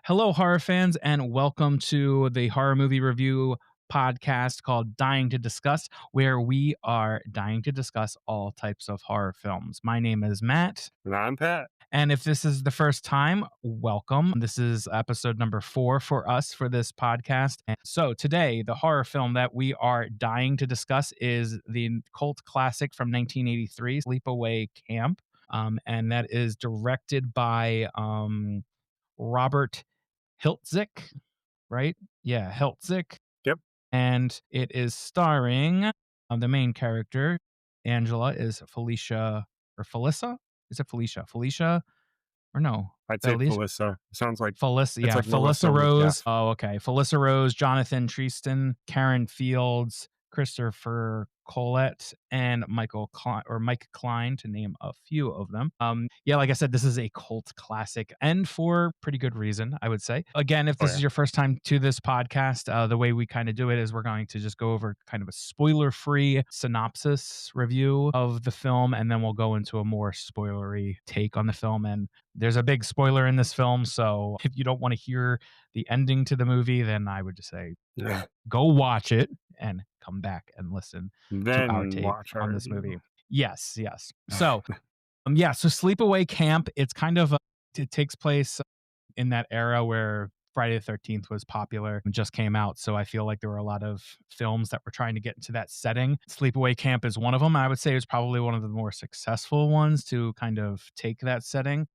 Hello, horror fans, and welcome to the horror movie review podcast called Dying to Discuss, where we are dying to discuss all types of horror films. My name is Matt, And I'm Pat. and if this is the first time, welcome. This is episode number 4 for us for this podcast. And so today, the horror film that we are dying to discuss is the cult classic from 1983, Sleepaway Camp. And that is directed by Robert Hiltzik, right? Yeah, Hiltzik. Yep. And it is starring the main character. Angela is Felicia or Felissa? Is it Felicia? Felicia or no? I'd say Felicia? Felissa. Sounds like Felissa, it's yeah, like Melissa Felissa with the Rose. F. Oh, okay. Felissa Rose, Jonathan Treaston, Karen Fields, Christopher Colette, and Mike Klein, to name a few of them. Yeah, like I said, this is a cult classic, and for pretty good reason, I would say. Again, if Oh, this yeah. is your first time to this podcast, the way we kind of do it is we're going to just go over kind of a spoiler-free synopsis review of the film, and then we'll go into a more spoilery take on the film. And there's a big spoiler in this film, so if you don't want to hear the ending to the movie, then I would just say Yeah. go watch it and come back and listen to our Then take watch our on this movie. review. Yes, yes. So, so Sleepaway Camp, it's kind of it takes place in that era where Friday the 13th was popular and just came out. So I feel like there were a lot of films that were trying to get into that setting. Sleepaway Camp is one of them. I would say it was probably one of the more successful ones to kind of take that setting.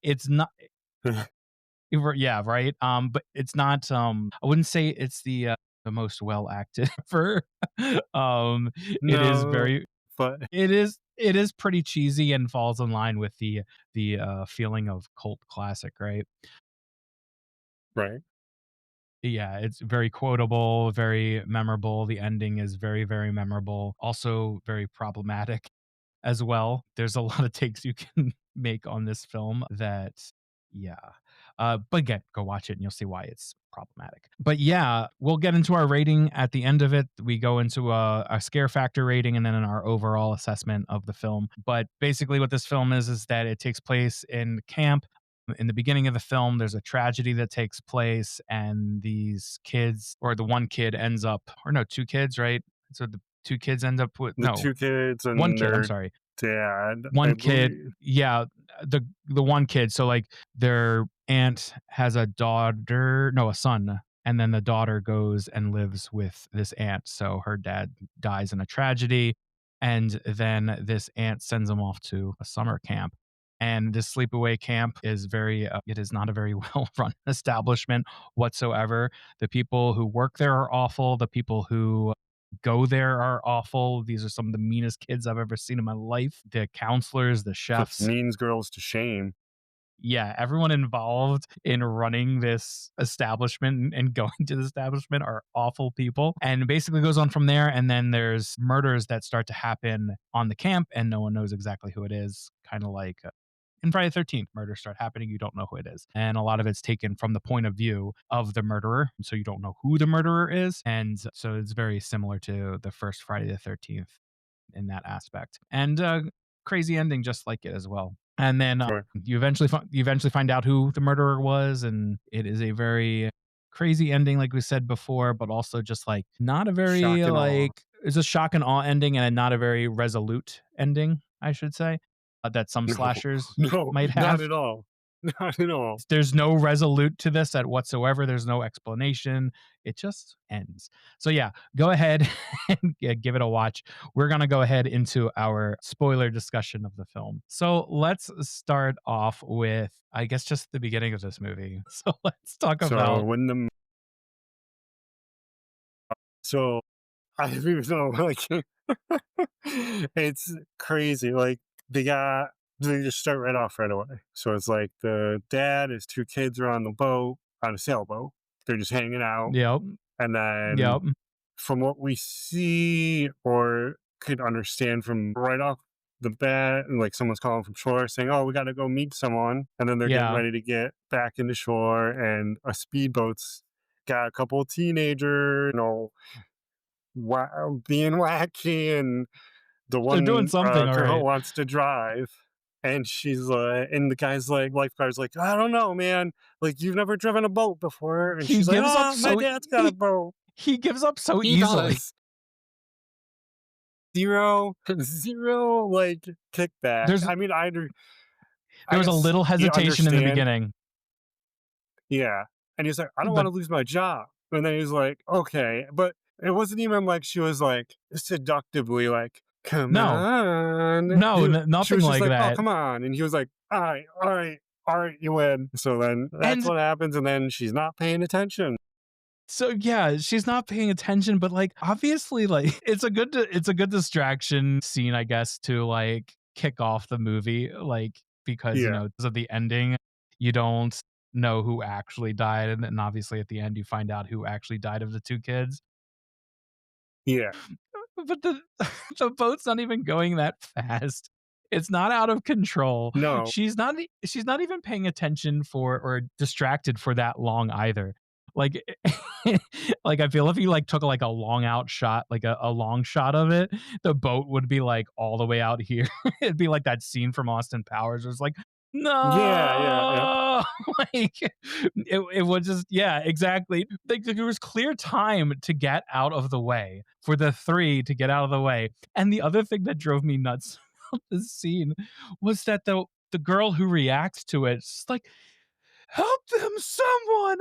It's not yeah, right. But it's not. I wouldn't say it's the most well acted ever. It is No, very. but It is pretty cheesy and falls in line with the feeling of cult classic, right? right. Yeah, it's very quotable, very memorable. The ending is very, very memorable. Also very problematic as well. There's a lot of takes you can make on this film that, yeah. But again, go watch it and you'll see why it's problematic. But yeah, we'll get into our rating at the end of it. We go into a scare factor rating and then our overall assessment of the film. But basically, what this film is that it takes place in camp. In the beginning of the film, there's a tragedy that takes place, and these kids, or the one kid ends up, or no, two kids, right? So the two kids end up with, The no, two kids one and kid, I'm their sorry. dad, I One kid, believe. yeah, the one kid. So like their aunt has a daughter, no, a son, and then the daughter goes and lives with this aunt. So her dad dies in a tragedy, and then this aunt sends him off to a summer camp. And this sleepaway camp is it is not a very well run establishment whatsoever. The people who work there are awful. The people who go there are awful. These are some of the meanest kids I've ever seen in my life. The counselors, the Puts chefs, means girls to shame. yeah, everyone involved in running this establishment and going to the establishment are awful people. And basically goes on from there. And then there's murders that start to happen on the camp, and no one knows exactly who it is. Kind of like in Friday the 13th, murders start happening. You don't know who it is. And a lot of it's taken from the point of view of the murderer. So you don't know who the murderer is. And so it's very similar to the first Friday the 13th in that aspect. And crazy ending just like it as well. And then Sure. you eventually find out who the murderer was, and it is a very crazy ending, like we said before, but also just like not a very Shock and awe. like it's a shock and awe ending, and not a very resolute ending, I should say, that some No, slashers no, might not have. at all. Not at all. There's no resolute to this at whatsoever. There's no explanation. It just ends. So yeah, go ahead and give it a watch. We're going to go ahead into our spoiler discussion of the film. So let's start off with, I guess, just the beginning of this movie. So let's talk So about, when the so I don't even know, like it's crazy. Like they just start right off right away. So it's like the dad, his two kids are on the boat, on a sailboat. They're just hanging out. yep, And then yep, from what we see or could understand from right off the bat, like someone's calling from shore saying, "Oh, we got to go meet someone," and then they're getting yeah. ready to get back into shore, and a speedboat's got a couple of teenager, being wacky, and the They're doing one something, all girl right. wants to drive, And she's like, and the guy's like, lifeguard's like, I don't know, man. Like, you've never driven a boat before. And He she's like, gives up my so dad's got a he boat. he gives up so He easily. does. Zero, zero, like, kickback. There's I mean, there I was a guess little you hesitation in the understand. beginning, Yeah. And he's like, I don't want but to lose my job. And then he's like, okay. But it wasn't even like she was like seductively like, come no, on, no, dude. She nothing was just like like, oh, that. come on. And he was like, all right, all right, all right, you win. So then that's And what happens. And then she's not paying attention. so yeah, she's not paying attention, but like obviously like it's a good distraction scene, I guess, to like kick off the movie, like because Yeah. because of the ending, you don't know who actually died, and then obviously at the end you find out who actually died of the two kids. Yeah. But the the boat's not even going that fast. It's not out of control. No. She's not even paying attention for or distracted for that long either. Like like I feel if you like took like a long out shot, like a long shot of it, the boat would be like all the way out here. It'd be like that scene from Austin Powers where it's like, Yeah. Yeah. Yeah. no, like it would just yeah, exactly. Like there was clear time to get out of the way for the three to get out of the way. And the other thing that drove me nuts about this scene was that the girl who reacts to it's like, help them, someone,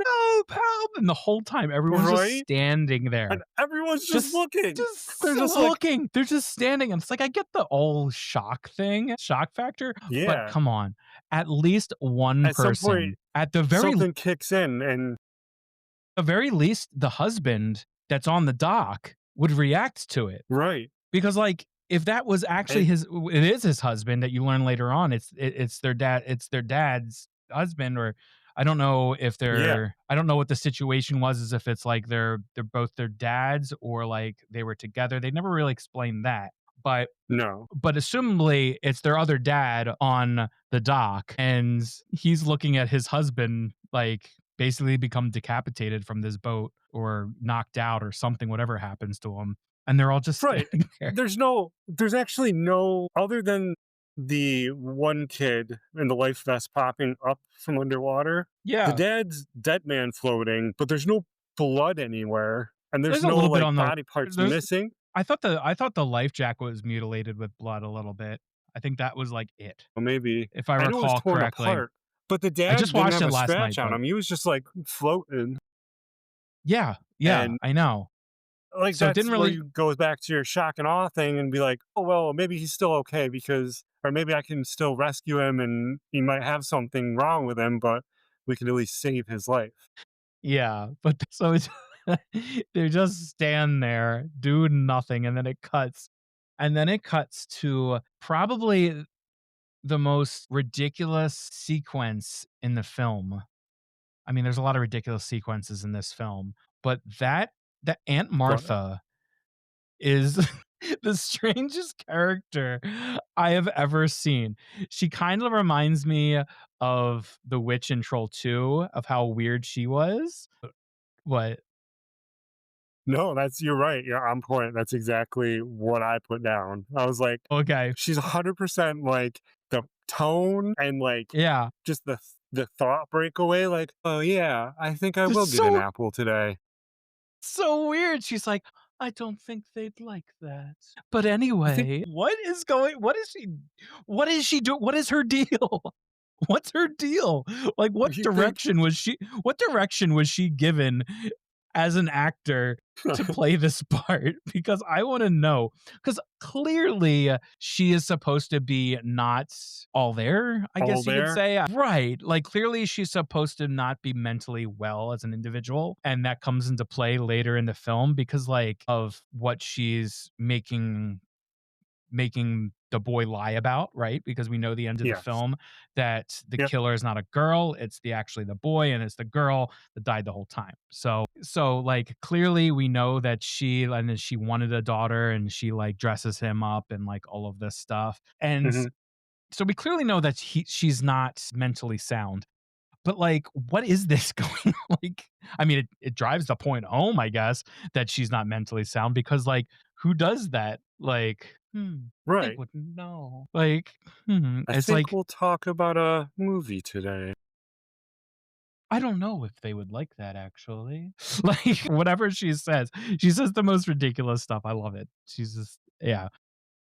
help. And the whole time everyone's just Right. standing there. And everyone's just Just looking. just They're just like, looking. They're just standing. And it's like I get the old shock thing, shock factor, but yeah. come on. At least one At some point, person, at the something kicks in and very least, the husband that's on the dock would react to it. right. Because, like, if that was actually And it is his husband that you learn later on, it's their dad's husband, or yeah. I don't know what the situation was, as if it's like they're both their dads or like they were together. They never really explained that. But No. assumably it's their other dad on the dock and he's looking at his husband like basically become decapitated from this boat or knocked out or something, whatever happens to him, and they're all just Right. standing there. There's actually no other than the one kid in the life vest popping up from underwater. The Yeah, dad's dead man floating, but there's no blood anywhere, and there's there's a no little bit like on the body parts there's missing. I thought the life jacket was mutilated with blood a little bit. I think that was like it, Well, maybe if I I know it was recall torn correctly. apart, but the I dad just didn't watched have it a last night, scratch on but him. He was just like floating, yeah, yeah, and I know. like So it that's didn't where really you goes back to your shock and awe thing and be like, oh well, maybe he's still okay because, or maybe I can still rescue him and he might have something wrong with him, but we can at least save his life. yeah, but so it's they just stand there, do nothing, and then it cuts. And then it cuts to probably the most ridiculous sequence in the film. I mean, there's a lot of ridiculous sequences in this film, but that Aunt But Martha is the strangest character I have ever seen. She kind of reminds me of the witch in Troll 2 of how weird she was. What? no, that's you're right. You're on point. That's exactly what I put down. I was like, Okay. she's 100% like the tone and like Yeah. just the thought breakaway. Like, oh yeah, I think I It's will get an so apple today. so weird. She's like, "I don't think they'd like that." But I think anyway, what is she do what is her deal? What's her deal? Like, you think what direction was she given as an actor to play this part? Because I wanna know. Because clearly, she is supposed to be not all there, I all guess you could there? say. Right, like, clearly she's supposed to not be mentally well as an individual, and that comes into play later in the film because, like, of what she's making the boy lie about, right? Because we know the end of the Yes. film that the Yep. killer is not a girl, it's actually the boy, and it's the girl that died the whole time. So like clearly we know that she wanted a daughter and she like dresses him up and like all of this stuff. And Hmm. so we clearly know that she's not mentally sound. But like, what is this going like? I mean, it drives the point home, I guess, that she's not mentally sound because like, who does that? Like, They Right. wouldn't know. Like, I it's think like we'll talk about a movie today. I don't know if they would like that actually. Like, whatever she says the most ridiculous stuff. I love it. She's just yeah.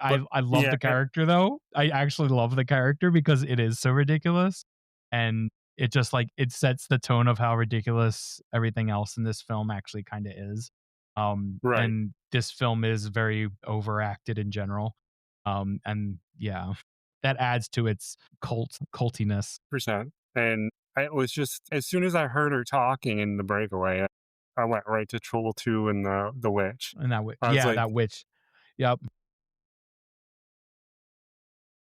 But I love yeah, the character though. I actually love the character because it is so ridiculous, and it just, like, it sets the tone of how ridiculous everything else in this film actually kinda is. right. And this film is very overacted in general. And yeah, that adds to its cultiness. Percent. And I was just as soon as I heard her talking in the breakaway, I went right to Troll 2 and the witch. And that I was like, that witch. Yep.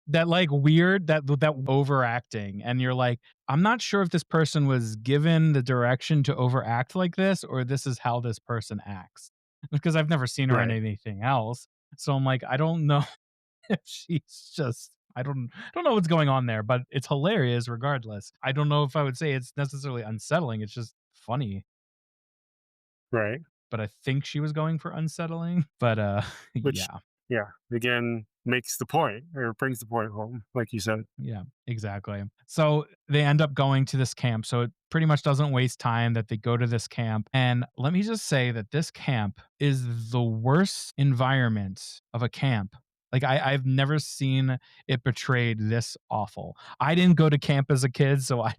That, like, weird that overacting, and you're like, "I'm not sure if this person was given the direction to overact like this, or this is how this person acts." Because I've never seen her in right, anything else. So I'm like, I don't know if she's just I don't know what's going on there, but it's hilarious regardless. I don't know if I would say it's necessarily unsettling, it's just funny, right. but I think she was going for unsettling, but, Which, yeah. yeah, again, makes the point or brings the point home, like you said. Yeah, exactly. So they end up going to this camp. So it pretty much doesn't waste time that they go to this camp. And let me just say that this camp is the worst environment of a camp. Like I've never seen it portrayed this awful. I didn't go to camp as a kid, so I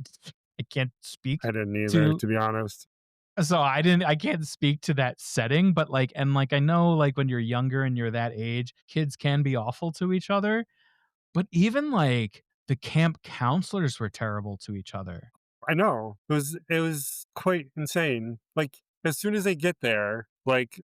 can't speak I didn't either, to to be honest. I can't speak to that setting, but like and like I know like when you're younger and you're that age, kids can be awful to each other, but even, like, the camp counselors were terrible to each other. I know. It was quite insane. Like, as soon as they get there, like,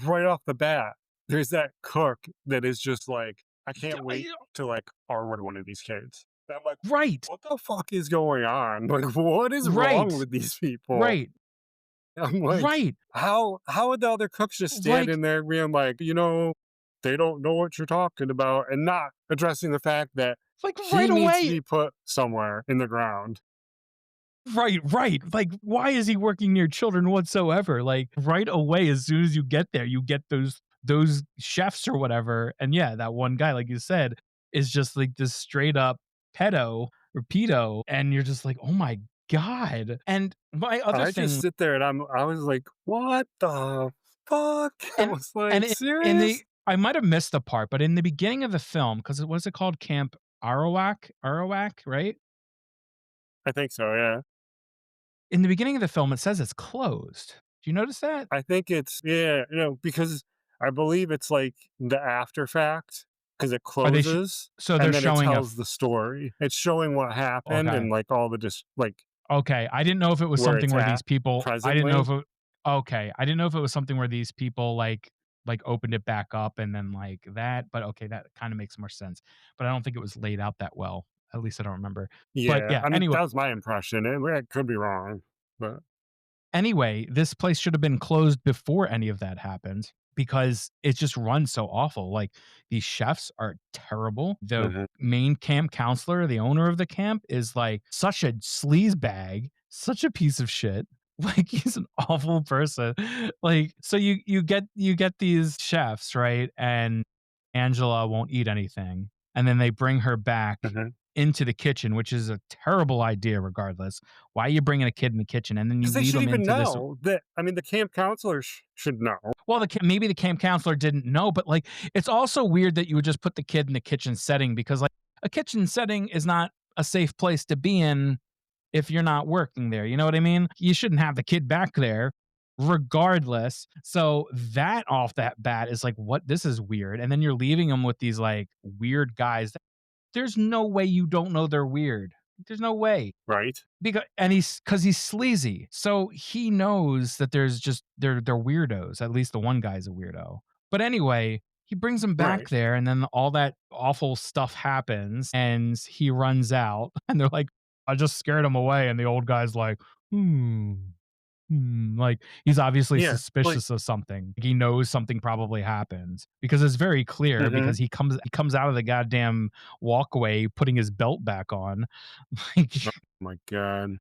right off the bat, there's that cook that is just like, "I D can't wait I to, like, R-word one of these kids." And I'm like, Right, "What the fuck is going on? Like, what is wrong right, with these people?" right, I'm like, right. how would the other cooks just stand Like in there being like, "They don't know what you're talking about," and not addressing the fact that right he needs to away. be put somewhere in the ground. Right, right. Like, why is he working near children whatsoever? Like, right away, as soon as you get there, you get those chefs or whatever, and yeah, that one guy, like you said, is just like this straight up pedo or pedo, and you're just like, "Oh my god." And my other I just thing sit there and I was like, "What the fuck?" I and was like, in "Serious?" the I might have missed a part, but in the beginning of the film, because it was it called Camp Arawak, right? I think so, yeah. In the beginning of the film, it says it's closed. Do you notice that? I think it's yeah, because I believe it's like the after fact because it Are they closes so they're and then it showing a tells the story. It's showing what happened okay. and like all the just like Okay, I didn't know if it was where something it's where these at people I didn't know presently. if it okay, I didn't know if it was something where these people, like, opened it back up and then, like, that, but okay, that kinda makes more sense, but I don't think it was laid out that well, at least I don't remember. But, Yeah, yeah, I mean, that was my impression. It could be wrong, but anyway, this place should have been closed before any of that happened because it just runs so awful. Like these chefs are terrible. The mhm. main camp counselor, the owner of the camp, is like such a sleaze bag, such a piece of shit. Like he's an awful person. Like so you get these chefs, right? And Angela won't eat anything. And then they bring her back Mhm. into the kitchen, which is a terrible idea regardless. Why are you bringing a kid in the kitchen? And then you 'Cause they leave should them even into this know that I mean, the camp counselor should know, well, maybe the camp counselor didn't know, but, like, it's also weird that you would just put the kid in the kitchen setting because, like, a kitchen setting is not a safe place to be in if you're not working there, you know what I mean? You shouldn't have the kid back there regardless. So, that off that bat is like, "What? This is weird," and then you're leaving them with these, like, weird guys. There's no way you don't know they're weird. There's no way. right? Because and because he's sleazy, so he knows that there's just they're weirdos. At least the one guy's a weirdo. But anyway, he brings him back Right. there, and then all that awful stuff happens, and he runs out, and they're like, "I just scared him away," and the old guy's like, "Hmm." Like he's obviously Yeah, like suspicious of something. He knows something probably happened because it's very clear mhm. because he comes out of the goddamn walkway putting his belt back on. Like Oh my god.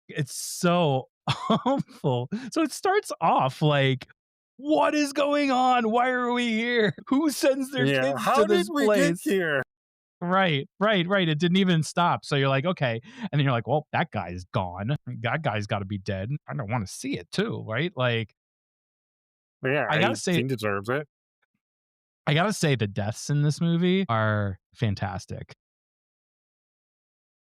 it's so awful. So it starts off like what is going on? Why are we here? Who sends their Yeah. kids to How did this we get place? here? Right, right, right. It didn't even stop. So you're like, okay. And then you're like, well, that guy's gone. That guy's got to be dead. I don't want to see it too, right? Like, Yeah, I gotta he say, deserves it. I gotta say, the deaths in this movie are fantastic.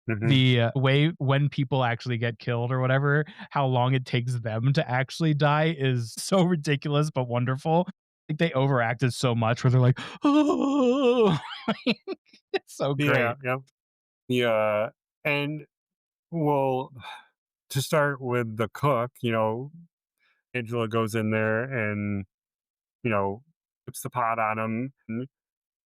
Hmm. The way when people actually get killed or whatever, how long it takes them to actually die is so ridiculous but wonderful. Like they overacted so much where they're like, oh, it's so Yeah, great. yep. Yeah. And well, to start with the cook, Angela goes in there and, puts the pot on him. And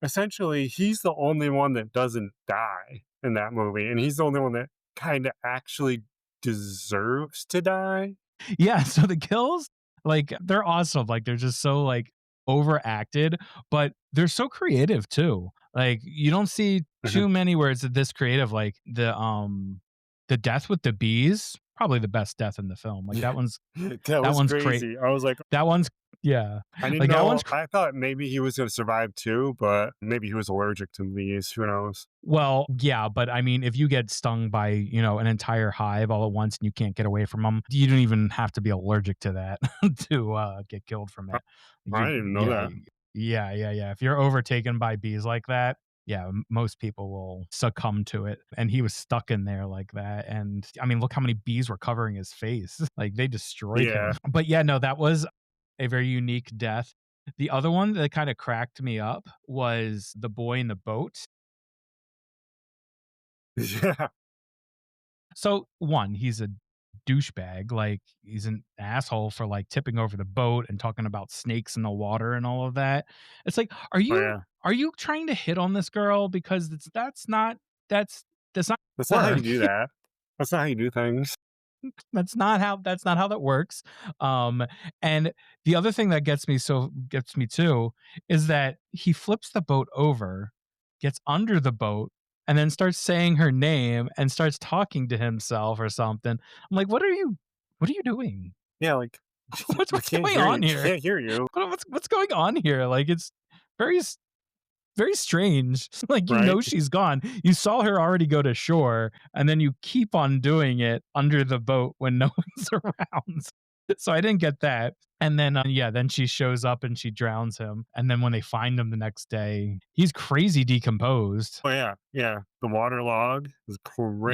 essentially, he's the only one that doesn't die in that movie. And he's the only one that kind of actually deserves to die. Yeah, so the kills, like, they're awesome, like, they're just so, like, overacted, but they're so creative too. Like, you don't see Mhm. too many where it's this creative, like, the death with the bees, probably the best death in the film, like, Yeah. That that was one's great. crazy. I was like, That one's yeah, I didn't like, that one's know. I thought maybe he was going to survive too, but maybe he was allergic to bees. Who knows? well, yeah, but I mean, if you get stung by, an entire hive all at once and you can't get away from them, you don't even have to be allergic to that to get killed from I it. I You, didn't even know yeah, that. yeah, yeah, yeah. If you're overtaken by bees like that, yeah, most people will succumb to it. And he was stuck in there like that. And I mean, look how many bees were covering his face. Like they destroyed Yeah. him. But yeah, no, that was a very unique death. The other one that kind of cracked me up was the boy in the boat. Yeah. So, one, he's a douchebag, like, he's an asshole for, like, tipping over the boat and talking about snakes in the water and all of that. It's like, Oh, yeah. are you trying to hit on this girl? Because that's that's not That's not how you work. do that. That's not how you do things. That's not how that works. And the other thing that gets me too is that he flips the boat over, gets under the boat, and then starts saying her name and starts talking to himself or something. I'm like, what are you doing? Yeah, like, What's we what's can't going hear on you. here? Can't hear you, What's going on here? Like it's very very strange. Like, right? she's gone. You saw her already go to shore, and then you keep on doing it under the boat when no one's around. So I didn't get that. And then, yeah, then she shows up and she drowns him. And then when they find him the next day, he's crazy decomposed. Oh, yeah, yeah. The water log is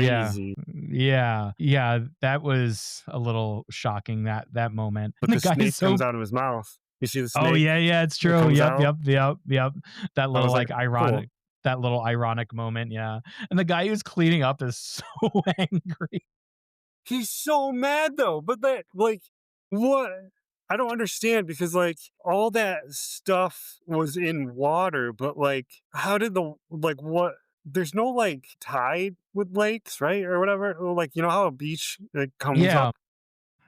Yeah. crazy, Yeah. Yeah. That was a little shocking, that moment. but And the the guy is snake comes so out of his mouth. You see the oh, snake yeah, yeah, it's that true. comes Yep, out? yep, yep, yep. That I little, was like, like, "Cool." ironic moment, yeah. And the guy who's cleaning up is so angry. He's so mad though, but that like what? I don't understand because like all that stuff was in water, but like how did the like what? There's no like tide with lakes, right, or whatever. Or, like how a beach like comes Yeah, up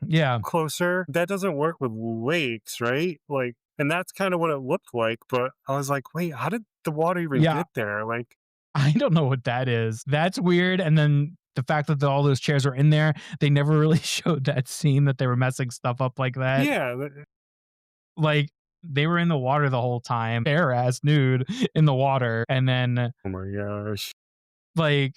yeah, closer. That doesn't work with lakes, right? Like, and that's kind of what it looked like. But I was like, wait, how did the water even yeah. get there? Like, I don't know what that is. That's weird, and then the fact that all those chairs are in there, they never really showed that scene that they were messing stuff up like that. yeah, Like, they were in the water the whole time, bare ass nude in the water, and then, oh my gosh, like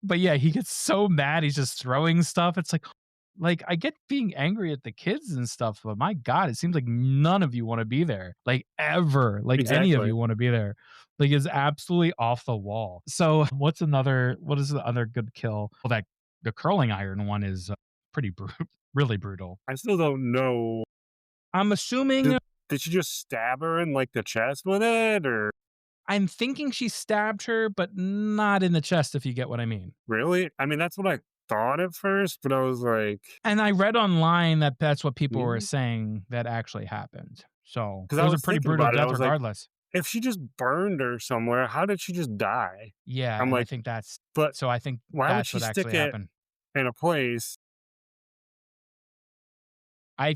but yeah, he gets so mad, he's just throwing stuff. It's like I get being angry at the kids and stuff, but my God, it seems like none of you want to be there, like ever, like any of exactly. you want to be there. Like it's absolutely off the wall. So what is the other good kill? Well, that the curling iron one is pretty really brutal. I still don't know. I'm assuming Did you just stab her in, like, the chest with it, or I'm thinking she stabbed her, but not in the chest, if you get what I mean. really? I mean, that's what I thought at first, but I was like, And I read online that that's what people were because saying that actually happened. So, it I was a was pretty thinking brutal about it, I death was like, regardless. if she just burned her somewhere, how did she just die? Yeah, I'm and I like, think but I think why would that's she what stick actually it happened. in a place? I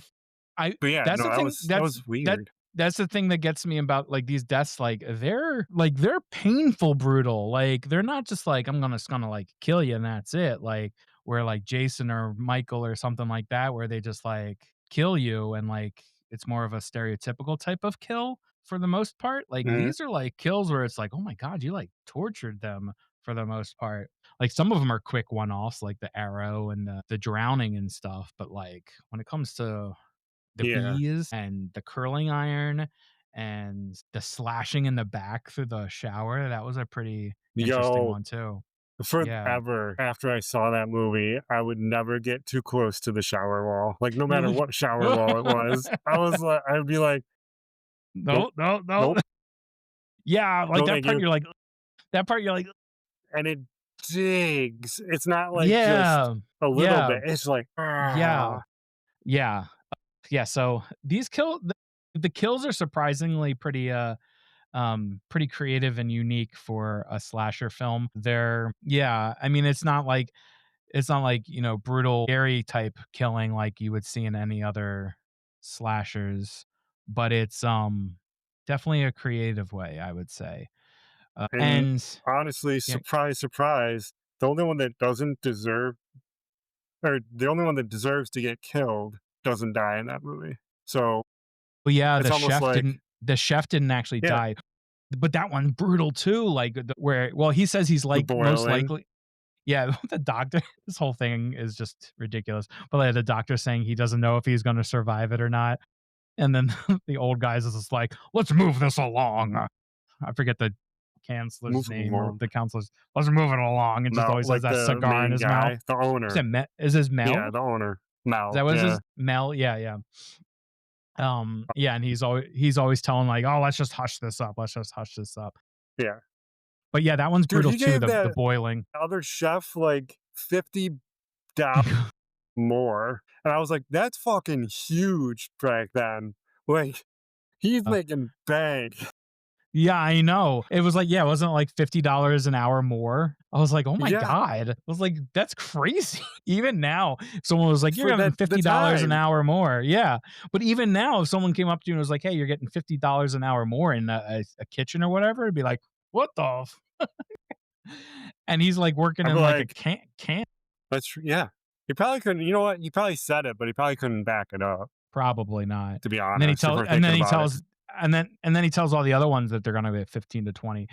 I But yeah, that's no, the thing that was that weird. that's the thing that gets me about, like, these deaths, they're painful brutal, like, they're not just like, "I'm gonna just gonna, like, kill you and that's it," like, where, like, Jason or Michael or something like that, where they just, like, kill you and, like, it's more of a stereotypical type of kill for the most part. Like Mhm. these are like kills where it's like, oh my god, you like tortured them for the most part. Like some of them are quick one-offs, like the arrow and the drowning and stuff. But like when it comes to the Yeah. bees and the curling iron and the slashing in the back through the shower, that was a pretty interesting Yo, one too. Yeah. forever after I saw that movie, I would never get too close to the shower wall. Like, no You're matter like, what shower wall it was, I'd be like, no, "Nope, no, no. nope, Yeah, like no that thank part you." you're like that part you're like, And it digs. It's not like just yeah. a little Yeah. bit. It's like, Yeah. "Ah." Yeah. Yeah, so these the kills are surprisingly pretty creative and unique for a slasher film. They're yeah, I mean it's not like, you know, brutal, scary type killing like you would see in any other slashers, but it's definitely a creative way, I would say. And And honestly, yeah, surprise, surprise, the only one that doesn't deserve or the only one that deserves to get killed doesn't die in that movie. So, well, yeah, it's almost like the chef didn't actually yeah, die, but that one brutal too, like where well, he says he's the like most boiling. likely yeah, the doctor, this whole thing is just ridiculous. But like, the doctor saying he doesn't know if he's going to survive it or not, and then the old guys is just like, "Let's move this along." I forget the counselor's Move name or along. the counselor's. Let's move it along, and just Mel, always has like that the cigar in main his mouth. guy, the owner. Is his Yeah, Mel? the owner. Is Mel, that what his yeah, Mel? Yeah, yeah. Yeah, and he's always telling like, "Oh, let's just hush this up. Let's just hush this up." yeah. But yeah, that one's Dude, brutal he too. gave The that boiling. other chef, like, $50 more, and I was like, "That's fucking huge back then." Like, he's making bank. Yeah, I know. It was like, yeah, it wasn't like $50 an hour more. I was like, oh my Yeah, God. I was like, that's crazy. Even now, if someone was like, you're for getting the $50 an time. hour more. Yeah. But even now, if someone came up to you and was like, hey, you're getting $50 an hour more in a kitchen or whatever, it'd be like, what the? And he's like working I'd in be like a like, can. yeah. He probably couldn't you know what? He probably said it, but he probably couldn't back it up, Probably not. to be And then honest, if we're and then thinking he about it. tells and then he tells all the other ones that they're gonna be 15 to 20.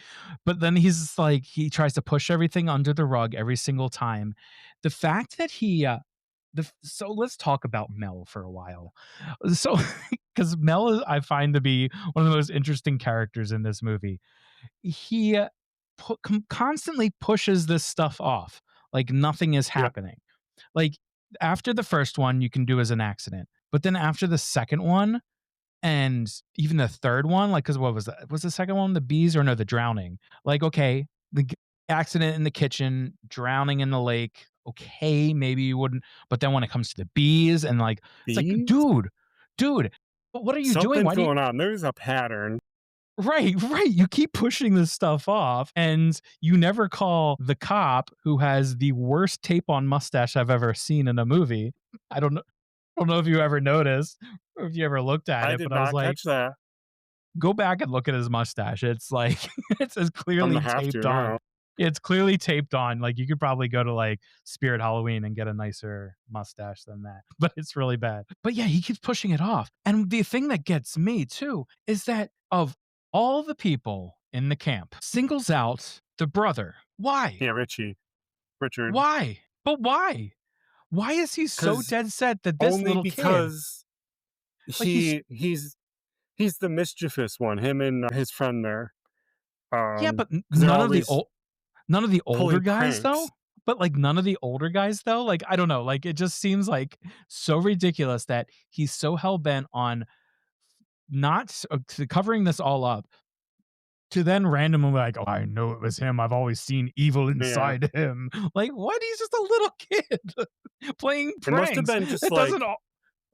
But then he's just like he tries to push everything under the rug every single time. The fact that he so let's talk about Mel for a while. So because Mel is, I find to be one of the most interesting characters in this movie. He constantly pushes this stuff off like nothing is Yeah. happening. Like after the first one, you can do as an accident, but then after the second one, and even the third one, like, because what was that? Was the second one the bees or no, the drowning? Like, okay, the accident in the kitchen, drowning in the lake. Okay, maybe you wouldn't. But then when it comes to the bees and like, it's like, Bees? dude, what are you doing? Something's Why do you? going on. There's a pattern. Right, right. You keep pushing this stuff off, and you never call the cop who has the worst tape on mustache I've ever seen in a movie. I don't know. I don't know if you ever noticed or if you ever looked at I it, did but I was not like, catch that. go back and look at his mustache. It's like it's as I'm clearly gonna have to taped on. now. It's clearly taped on. Like you could probably go to like Spirit Halloween and get a nicer mustache than that. But it's really bad. But yeah, he keeps pushing it off. And the thing that gets me too is that of all the people in the camp, singles out the brother. Why? Yeah, Richard. Why? But why? Why is he so Because dead set that this only little kid, because like he's the mischievous one, him and his friend there. yeah, but 'Cause they're always none of the older pulling guys pranks. though? But, like, none of the older guys though? Like, I don't know, like, it just seems, like, so ridiculous that he's so hell-bent on not covering this all up to then randomly like, "Oh, I know it was him. I've always seen evil Yeah. inside him." Like, what? He's just a little kid playing It must have pranks. been just That doesn't like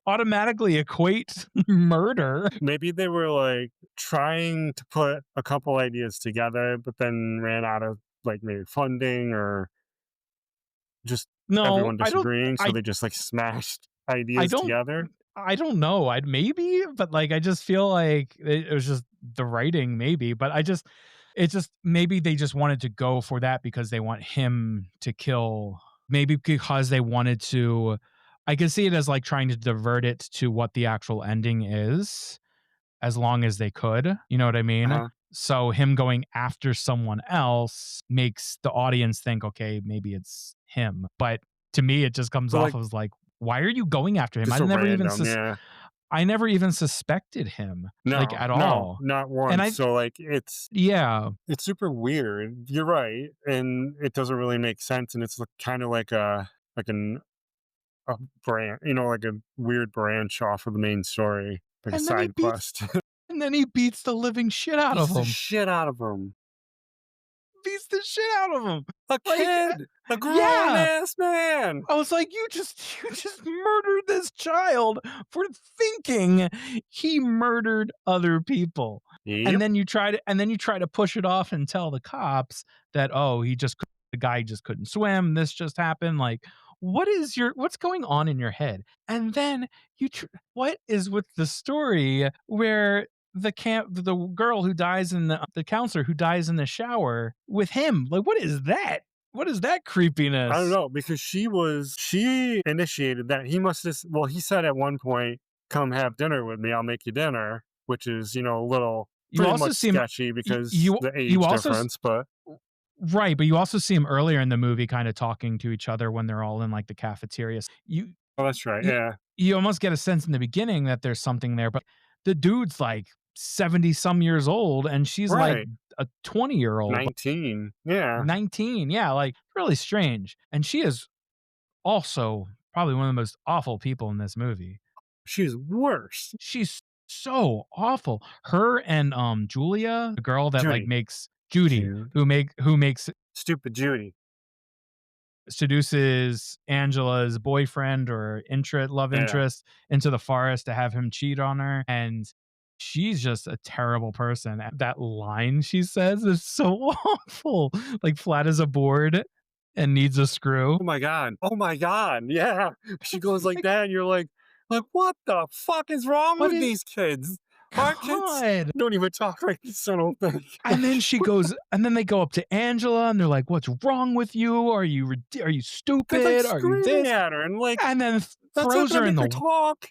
automatically equate murder. maybe they were, like, trying to put a couple ideas together, but then ran out of, like, maybe funding or just No, everyone disagreeing, so I they just, like, smashed I ideas don't together. I don't know. I'd maybe, but like I just feel like it was just the writing, maybe. But it's just maybe they just wanted to go for that because they want him to kill. Maybe because they wanted to I can see it as, like, trying to divert it to what the actual ending is, as long as they could, you know what I mean? Uh-huh. So, him going after someone else makes the audience think, "Okay, maybe it's him," but to me, it just comes But, off like, as like, "Why are you going after him?" just so random, yeah. I never even suspected him, like, No, at no, all, not and once. I So, like, it's yeah, it's super weird. You're right, and it doesn't really make sense, and it's kinda like like an a like a weird branch off of the main story, like a and then he side beats quest. and then he beats the living shit out of Beats the him. shit out of him. Beats the shit out of him. A Like, kid! A yeah. grown-ass man! I was like, you just murdered this child for thinking he murdered other people." Yep. And then you try to push it off and tell the cops that, "Oh, the guy just couldn't swim. This just happened." Like, what's going on in your head? And then what is with the story where the girl who dies in the counselor who dies in the shower with him? Like, what is that? What is that I don't creepiness? know, because she initiated that. He must have well, he said at one point, "Come have dinner with me, I'll make you dinner," which is, a little You pretty also much see him sketchy because you the you age also s difference, but right, but you also see him earlier in the movie kinda talking to each other when they're all in, like, the cafeterias. oh, that's right, You yeah. you almost get a sense in the beginning that there's something there, but the dude's, like, 70 some years old, and she's, like, Right. a 20-year-old, 19. Yeah. 19, yeah, like, really strange, and she is also probably one of the most awful people in this movie. She's worse. She's so awful. Her and, Julia, the girl that, like, Judy. makes Judy, Jude. who makes Stupid Judy. seduces Angela's boyfriend or love Yeah. interest into the forest to have him cheat on her, and she's just a terrible person. That line she says is so awful, like, "flat as a board and needs a screw." Oh my god. Oh my god. Yeah. She goes like Like, that, and you're like, "What the fuck is wrong what with is these kids? Our kids God? don't even talk like this, I don't think." And then they go up to Angela and they're like, "What's wrong with you? Are you They're, like, stupid? Are you screaming this?" at her and, like, And then that's not gonna make her talk.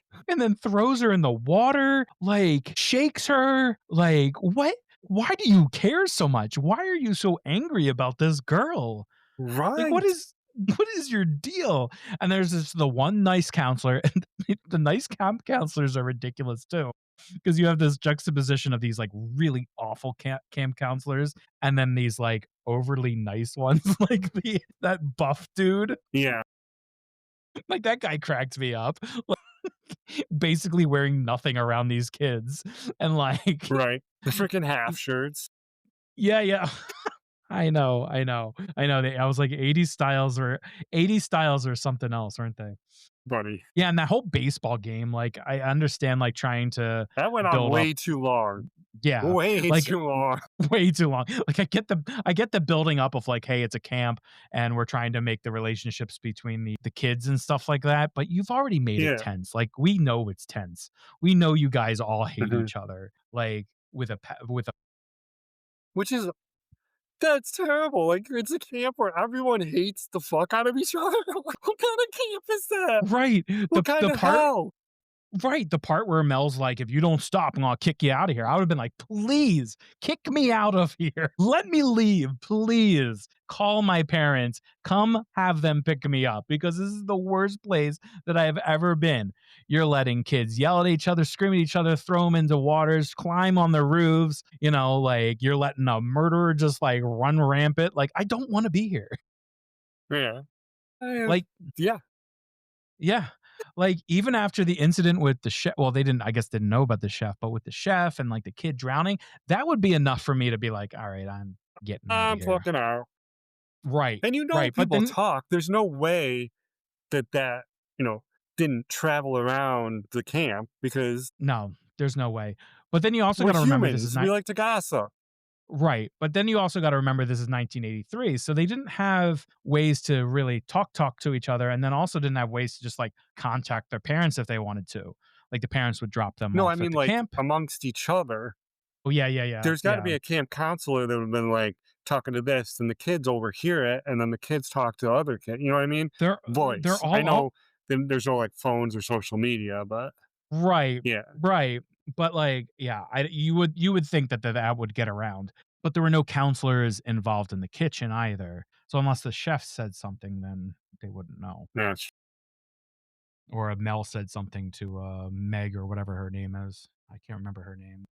throws her in the water, like, shakes her, like, what? Why do you care so much? Why are you so angry about this girl? Like, Right. what is your deal? And there's the one nice counselor, and the nice camp counselors are ridiculous too, because you have this juxtaposition of these, like, really awful camp counselors, and then these, like, overly nice ones, like that buff dude, Yeah. like, that guy cracked me up. Basically wearing nothing around these kids, and, like, Right. The freaking half shirts, yeah, yeah. I know, I was like, 80 styles or something else, aren't they? buddy. Yeah, and that whole baseball game, like, I understand, like, trying to That went on build up, way too long. yeah, Way like, too long. way too long. Like, I get the building up of, like, "Hey, it's a camp, and we're trying to make the relationships between the kids and stuff like that," but you've already made it Yeah. tense. Like, we know it's tense. We know you guys all hate Mhm. each other, like, with a Which is that's terrible. Like, it's a camp where everyone hates the fuck out of each other. Like, what kind of camp is that? right. What kind The of part hell? Right, the part where Mel's like, "If you don't stop, I'm gonna kick you out of here." I would've been like, "Please, kick me out of here. Let me leave, please. Call my parents. Come have them pick me up because this is the worst place that I have ever been. You're letting kids yell at each other, scream at each other, throw them into waters, climb on the roofs, like, you're letting a murderer just, like, run rampant. Like, I don't wanna be here." Yeah. Eh, Like, yeah. yeah. Like, even after the incident with the chef, well, they didn't, I guess, didn't know about the chef, but with the chef and, like, the kid drowning, that would be enough for me to be like, "All right, I'm getting out of I'm here." fucking out. Right, And but people then talk. There's no way that, you know, didn't travel around the camp because no, there's no way. But then you also we're gotta remember this is humans. We not like to gossip. right, but then you also gotta remember this is 1983, so they didn't have ways to really talk to each other, and then also didn't have ways to just, like, contact their parents if they wanted to. Like, the parents would drop them No, I off at mean, the like, camp. amongst each other. Oh, yeah, yeah, yeah, There's gotta yeah. be a camp counselor that would've been, like, talking to this, and the kids overhear it, and then the kids talk to other kid you know what I mean? They're Voice. I all know then there's no like phones or social media, but Right, yeah, right, but, like, yeah, you would think that that would get around, but there were no counselors involved in the kitchen either, so unless the chef said something, then they wouldn't know, that's or Mel said something to, Meg or whatever her name is. I can't remember her name.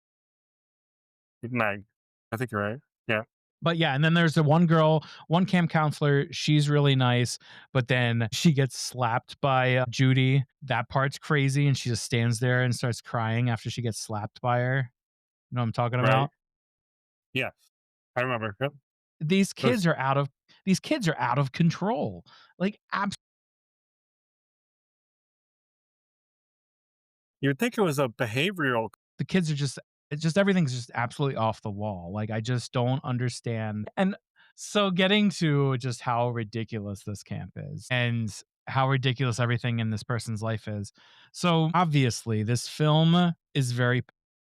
Meg. I think you're right. Yeah. But yeah, and then there's the one girl, one camp counselor. She's really nice, but then she gets slapped by Judy. That part's crazy, and she just stands there and starts crying after she gets slapped by her. You know what I'm talking Right. about? Yes. I remember. Yep. These Those kids are out of these kids are out of control. Like you'd think it was a behavioral. the kids are just it's just everything's just absolutely off the wall. Like I just don't understand. And so getting to just how ridiculous this camp is and how ridiculous everything in this person's life is. So obviously this film is very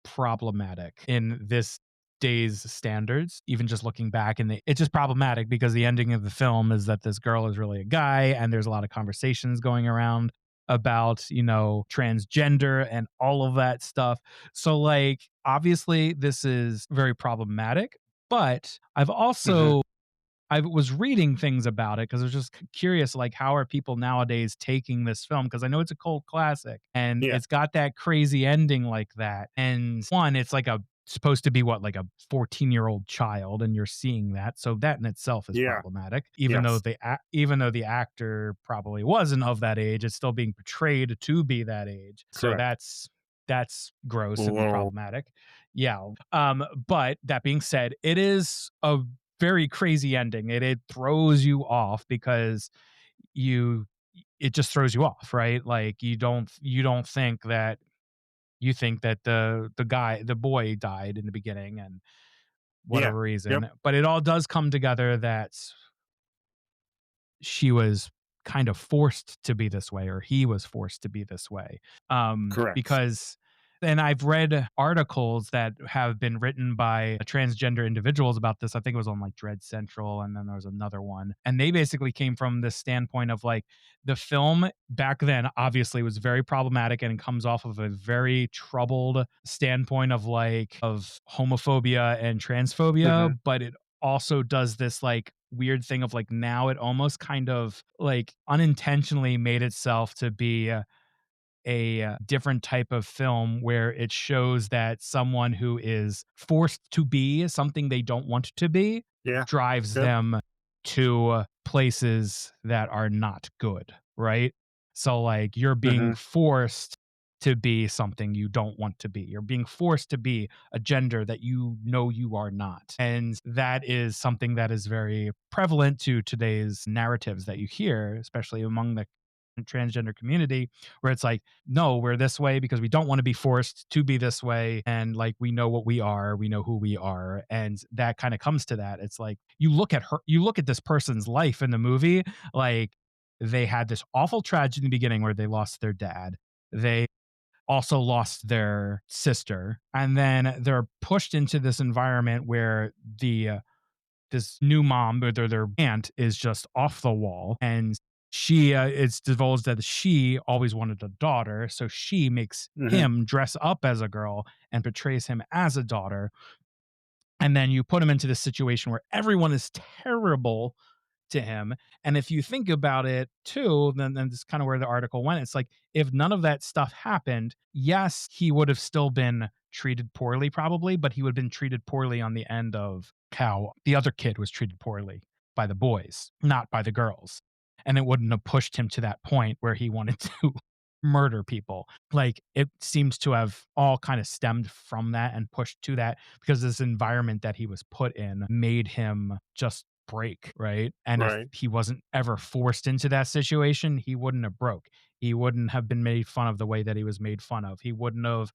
problematic in this day's standards. Even just looking back, and it's just problematic because the ending of the film is that this girl is really a guy, and there's a lot of conversations going around about, transgender and all of that stuff. So, like, obviously, this is very problematic, but Mhm. I was reading things about it because I was just curious, like, how are people nowadays taking this film? Because I know it's a cult classic and Yeah. it's got that crazy ending like that. And one, it's like a supposed to be what, like a 14-year-old child, and you're seeing that. So that in itself is Yeah. problematic. Even though Yes. the actor probably wasn't of that age, it's still being portrayed to be that age. So Correct. that's gross and Whoa. problematic. Yeah. But that being said, it is a very crazy ending. It throws you off because you it just throws you off, right? Like you don't think that you think that the boy died in the beginning and Yeah. whatever Yep. reason, but it all does come together that she was kind of forced to be this way, or he was forced to be this way. Correct. Because and I've read articles that have been written by transgender individuals about this. I think it was on like Dread Central, and then there was another one. And they basically came from this standpoint of like the film back then obviously was very problematic and it comes off of a very troubled standpoint of homophobia and transphobia, Mhm. but it also does this like weird thing of like now it almost kind of like unintentionally made itself to be a different type of film where it shows that someone who is forced to be something they don't want to be Yeah. drives Yep. them to places that are not good, right? So, like, you're being Mhm. forced to be something you don't want to be. You're being forced to be a gender that you know you are not. And that is something that is very prevalent to today's narratives that you hear, especially among the transgender community, where it's like, no, we're this way because we don't want to be forced to be this way. And like, we know what we are, we know who we are. And that kind of comes to that. It's like, you look at this person's life in the movie, like, they had this awful tragedy in the beginning where they lost their dad. They also lost their sister. And then they're pushed into this environment where this new mom, or their aunt, is just off the wall, and it's divulged that she always wanted a daughter, so she makes Mhm. him dress up as a girl and portrays him as a daughter. And then you put him into this situation where everyone is terrible to him. And if you think about it too, then this is kind of where the article went. It's like, if none of that stuff happened, yes, he would have still been treated poorly, probably, but he would have been treated poorly on the end of how the other kid was treated poorly by the boys, not by the girls. And it wouldn't have pushed him to that point where he wanted to murder people. Like, it seems to have all kind of stemmed from that and pushed to that because this environment that he was put in made him just break, right? And if Right. he wasn't ever forced into that situation, he wouldn't have broke. He wouldn't have been made fun of the way that he was made fun of. He wouldn't have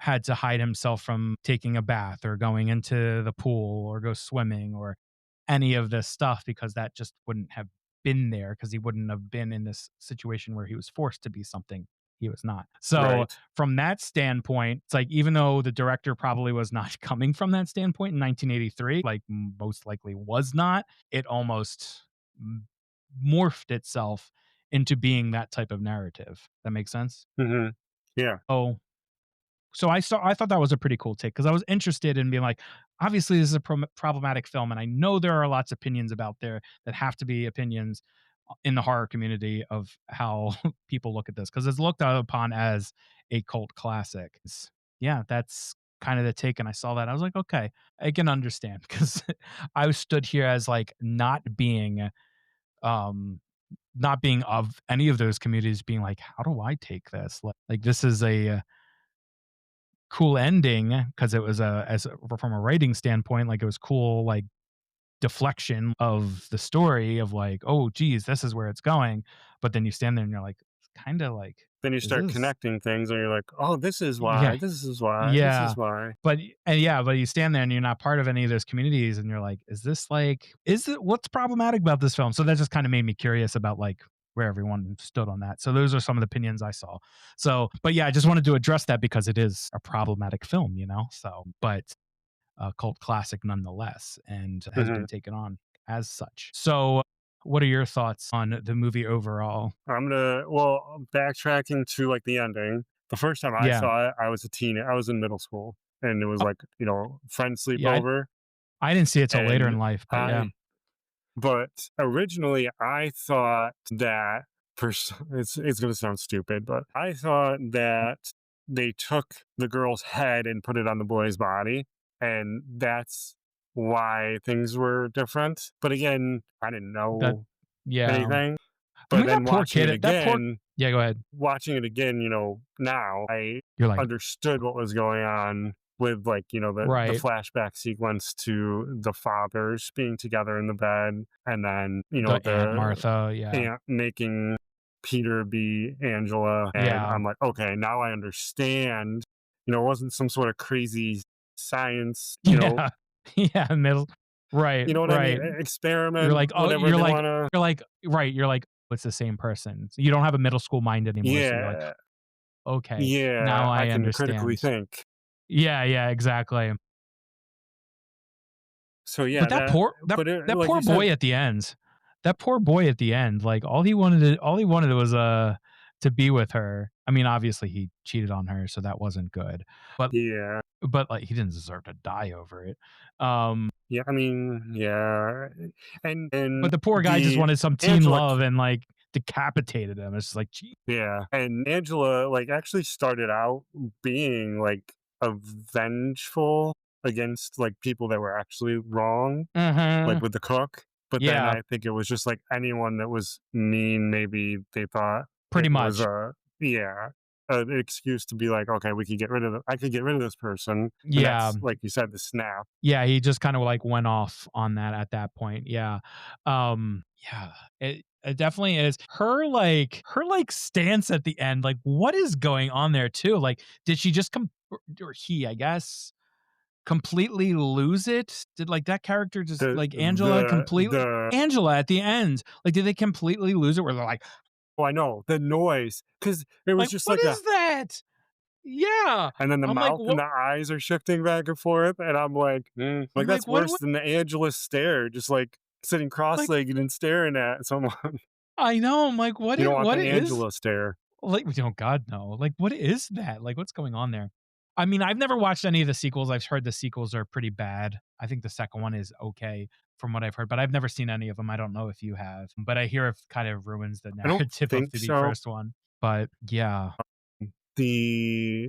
had to hide himself from taking a bath or going into the pool or go swimming or any of this stuff, because that just wouldn't have been there, because he wouldn't have been in this situation where he was forced to be something he was not. So Right. from that standpoint, it's like, even though the director probably was not coming from that standpoint in 1983, like most likely was not, it almost morphed itself into being that type of narrative. That makes sense? Hmm. Yeah. Oh, so I thought that was a pretty cool take because I was interested in being like, obviously this is a problematic film, and I know there are lots of opinions about there that have to be opinions in the horror community of how people look at this because it's looked upon as a cult classic. Yeah, that's kind of the take, and I saw that I was like, okay, I can understand because I was stood here as like um not being of any of those communities, being like, how do I take this? Like this is a cool ending because it was from a writing standpoint, like it was cool, like deflection of the story of like, oh geez, this is where it's going. But then you stand there and you're like, kind of like, Then you is start this? connecting things, and you're like, "Oh, this is Yeah, why. This is why. This yeah. is why." But you stand there and you're not part of any of those communities, and you're like, is this like, is it what's problematic about this film? So that just kind of made me curious about like where everyone stood on that. So those are some of the opinions I saw. So, but yeah, I just wanted to address that because it is a problematic film, you know. So, but a cult classic nonetheless, and has Hmm. been taken on as such. So, what are your thoughts on the movie overall? Backtracking to like the ending. The first time I Yeah. saw it, I was a teen. I was in middle school, and it was Oh, like friend yeah. sleepover, I didn't see it till later and in life, but yeah, I But originally, I thought that it's going to sound stupid, but I thought that they took the girl's head and put it on the boy's body, and that's why things were different. But again, I didn't that know yeah. anything. I But mean, then that poor. Yeah, go ahead. now I You're like, understood what was going on with like, the right, flashback sequence to the fathers being together in the bed, and then, the Aunt the Martha, yeah, aunt making Peter be Angela. And yeah, I'm like, okay, now I understand. It wasn't some sort of crazy science, yeah, yeah, middle, right, you know what I mean? right. You're Experiment, like, oh, whatever they want to. you're like, right, you're like, it's the same person. So you don't have a middle school mind anymore. So you're like, Yeah. okay, now Yeah. I I can critically understand. think. Yeah, yeah, exactly. So But yeah, that, but that like poor you said, boy at the end, that poor boy at the end, like, all he wanted was, to be with her. I mean, obviously, he cheated on her, so that wasn't good, but yeah. like, he didn't deserve to die over it. Um, Yeah, I mean, yeah, and but the poor guy just the wanted some teen Angela, love and, like, decapitated him. It's just like, gee. yeah, and Angela like actually started out being like a vengeful against like people that were actually wrong, like Mhm. with the cook. But then Yeah, I think it was just like anyone that was mean. Maybe they thought pretty it was much. yeah, an excuse to be like, okay, I could get rid of this person, and Yeah. that's like you said, the snap. Yeah, he just kinda, like, went off on that at that point, yeah. Yeah, it definitely is. Her, like, stance at the end, like, what is going on there too? Like, did she just or he, I guess, completely lose it? Did, like, that character just like, The Angela at the end, like, did they completely lose it where they're Oh, I know, the noise, because it was like, just "What like a is that?" Yeah. and then the I'm like, mouth and "What?" the eyes are shifting back and forth, and I'm like, I'm like, like, that's "What worse than the Angela stare, just, like, sitting like, cross-legged and staring at someone. I know, I'm like, You don't want what the is?" Angela stare. Like, oh god, no. Like, what is that? Like, what's going on there? I mean, I've never watched any of the sequels. I've heard the sequels are pretty bad. I think the second one is okay from what I've heard, but I've never seen any of them. I don't know if you have, but I hear it kind of ruins the I don't narrative of think the so. first one. But yeah. The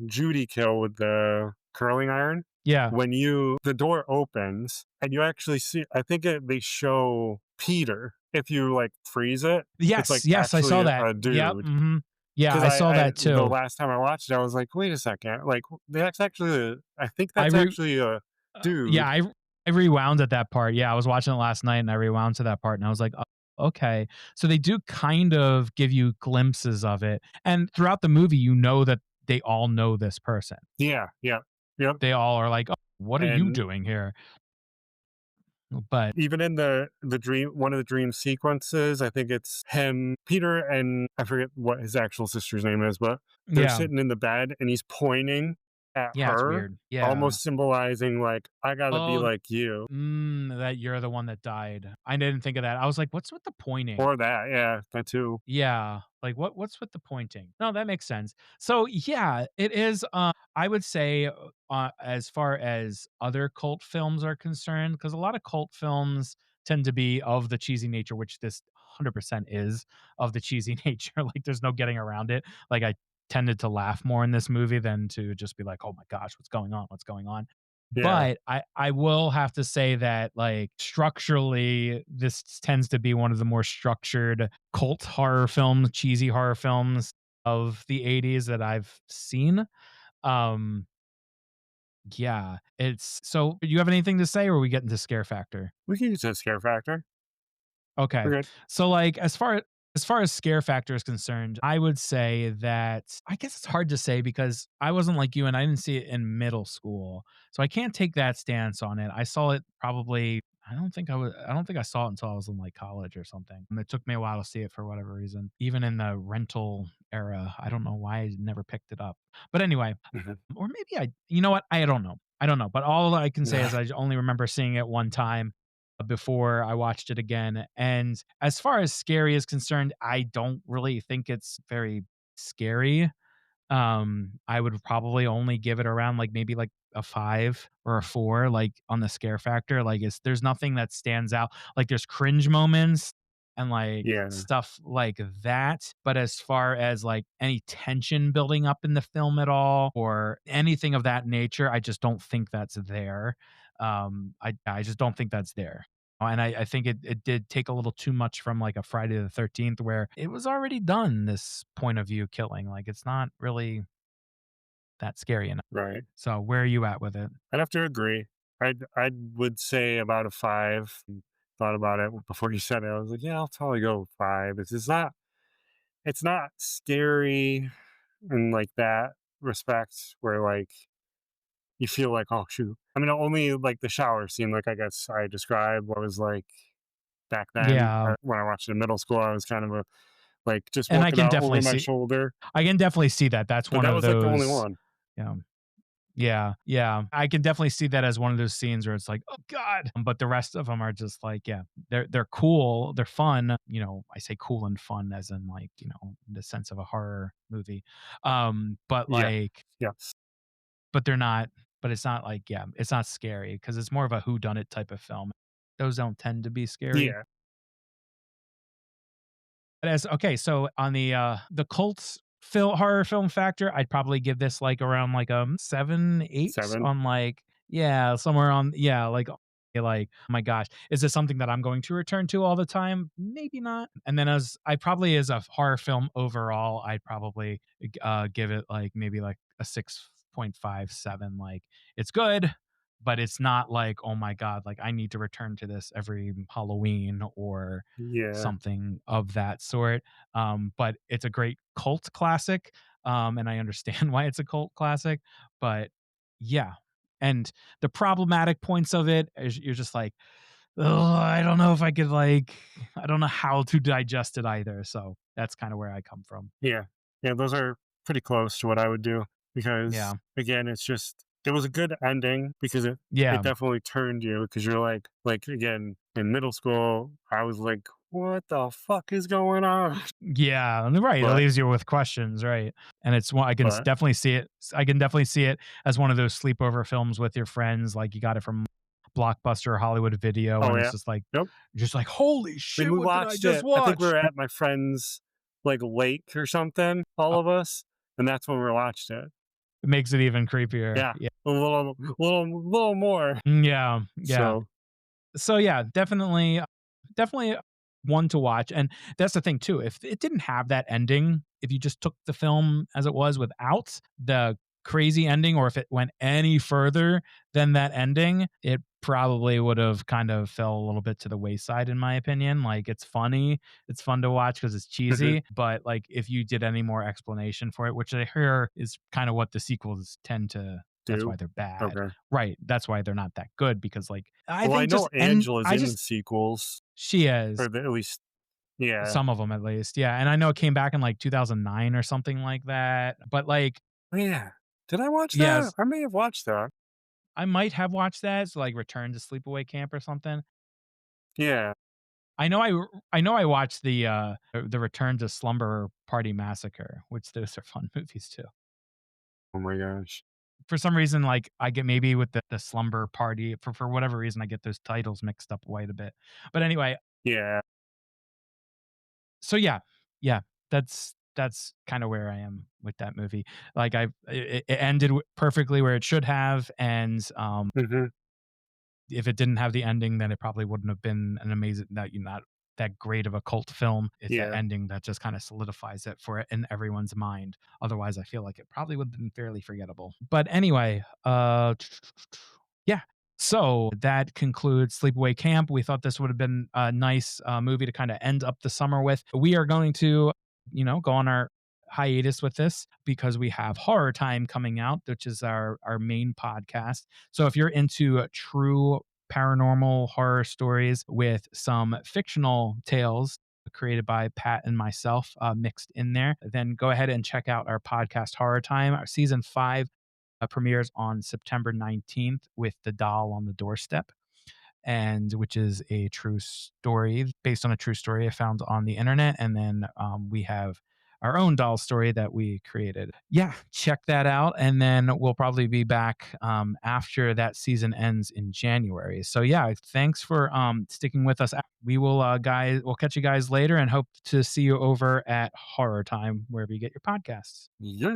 Judy kill with the curling iron, Yeah. when the door opens and you actually see, I think they show Peter, if you, like, freeze it, it's, like, Yes, yes, I actually saw a that. Yep, dude. mhm. Yeah, 'Cause I saw I that the too. last time I watched it, I was like, "Wait a second, like, that's actually a I think I that's re actually a yeah, dude." I rewound at that part. Yeah, I was watching it last night and I rewound to that part and I was like, "Oh, okay." So they do kind of give you glimpses of it. And throughout the movie, you know that they all know this person. Yeah, yeah, yep, They all are like, "Oh, what are you and doing here?" But even in the dream one of the dream sequences, I think it's him, Peter, and I forget what his actual sister's name is, but they're yeah. sitting in the bed and he's pointing, at Yeah, it's her, weird. Yeah. almost symbolizing like, "I gotta be Oh, like you," that you're the one that died. I didn't think of that. I was like, "What's with the pointing?" or that, yeah, that too. Yeah, like, what's with the pointing? No, that makes sense. So, yeah, it is, I would say, as far as other cult films are concerned, because a lot of cult films tend to be of the cheesy nature, which this 100% is of the cheesy nature, like, there's no getting around it. Like, I tended to laugh more in this movie than to just be like, "Oh my gosh, what's going on? What's going on?" Yeah, But I will have to say that, like, structurally, this tends to be one of the more structured cult horror films, cheesy horror films of the '80s that I've seen. Um, yeah, it's so you have anything to say, or are we getting to scare factor? we can use a scare factor. Okay. We're good. So, like, as far as scare factor is concerned, I would say that I guess it's hard to say because I wasn't like you and I didn't see it in middle school. So I can't take that stance on it. I saw it probably I don't think I saw it until I was in like college or something. And it took me a while to see it for whatever reason. Even in the rental era. I don't know why I never picked it up. But anyway, Mhm. or maybe you know what? I don't know. I don't know. But all I can say is I only remember seeing it one time before I watched it again. And as far as scary is concerned, I don't really think it's very scary. I would probably only give it around like maybe like a 5 or a 4, like on the scare factor. Like there's nothing that stands out. Like there's cringe moments and like Yeah, stuff like that. But as far as like any tension building up in the film at all or anything of that nature, I just don't think that's there. I just don't think that's there. And I think it did take a little too much from like a Friday the 13th where it was already done, this point of view killing. Like it's not really that scary enough. right. So where are you at with it? I'd have to agree. I would say about a 5. Thought about it before you said it. I was like, "Yeah, I'll probably go 5." It's not scary in, like, that respect where, like, you feel like, "Oh, shoot." I mean, only, like, the shower scene, like, I guess I described what was, like, back then, Yeah, when I watched it in middle school, I was kind of like, just and looking out over my shoulder, I can definitely see that. That's but one that of was, like, the only those, one. yeah. Yeah, yeah. I can definitely see that as one of those scenes where it's like, "Oh god." But the rest of them are just like, yeah, they're cool, they're fun. I say cool and fun as in like, in the sense of a horror movie. But Yeah. like Yes. but they're not but it's not like, yeah, it's not scary because it's more of a who done it type of film. Those don't tend to be scary. Yeah. But as okay, so on the cult horror film factor, I'd probably give this like around like 7, 8 7. on like yeah, somewhere on yeah, like oh my gosh, is this something that I'm going to return to all the time? Maybe not. And then as a horror film overall, I'd probably give it like maybe like a 6.57. Like it's good, but it's not like oh my god, like I need to return to this every Halloween or Yeah. something of that sort. But it's a great cult classic. And I understand why it's a cult classic. But yeah. And the problematic points of it is you're just like, oh, I don't know if I could like, I don't know how to digest it either. So that's kind of where I come from. Yeah. Yeah, those are pretty close to what I would do because, Yeah. again, it's just it was a good ending because it Yeah. definitely turned you because you're like, again, in middle school, I was like, "What the fuck is going on?" Yeah, right. It But leaves you with questions, right? And it's one I can but definitely see it. I can definitely see it as one of those sleepover films with your friends. Like you got it from Blockbuster or Hollywood Video, oh, and yeah. it's Yep. just like, holy I mean, shit, we what did I watched just it I think we watch? were at my friend's, like, lake or something, Uh, all of us, and that's when we watched it. It makes it even creepier. Yeah. Yeah, A little more. yeah, yeah. So, So yeah, definitely one to watch. And that's the thing too. If it didn't have that ending, if you just took the film as it was without the crazy ending, or if it went any further than that ending, it probably would have kind of fell a little bit to the wayside, in my opinion. Like it's funny, it's fun to watch because it's mhm, cheesy, but like if you did any more explanation for it, which I hear is kind of what the sequels tend to. That's why do? they're bad. Okay. Right. That's why they're not that good because like I Well, I think know just Angela's in the sequels, she is or at least yeah. some of them at least. Yeah, and I know it came back in like 2009 or something like that. But like Oh, yeah. Did I watch that? Yes, I may have watched that. I might have watched that. It's like Return to Sleepaway Camp or something. Yeah. I know I watched the Return to Slumber Party Massacre, which those are fun movies too. Oh my gosh. For some reason, like, I get maybe with the Slumber Party, for whatever reason, I get those titles mixed up quite a bit. But anyway, Yeah. so yeah, that's kinda where I am with that movie. Like, it ended perfectly where it should have, and, Hmm. if it didn't have the ending, then it probably wouldn't have been an amazing that you not that great of a cult film. It's that Yeah. ending that just kind of solidifies it for it in everyone's mind. Otherwise, I feel like it probably would have been fairly forgettable. But anyway, yeah. So that concludes Sleepaway Camp. We thought this would have been a nice movie to kind of end up the summer with. We are going to, go on our hiatus with this because we have Horror Time coming out, which is our main podcast. So if you're into true paranormal horror stories with some fictional tales created by Pat and myself mixed in there, then go ahead and check out our podcast Horror Time. Our season 5 premieres on September 19th with The Doll on the Doorstep, and which is a true story based on a true story I found on the internet. And then we have our own doll story that we created. Yeah, check that out. And then we'll probably be back after that season ends in January. So yeah, thanks for sticking with us. We will, we'll catch you guys later and hope to see you over at Horror Time, wherever you get your podcasts. Yeah.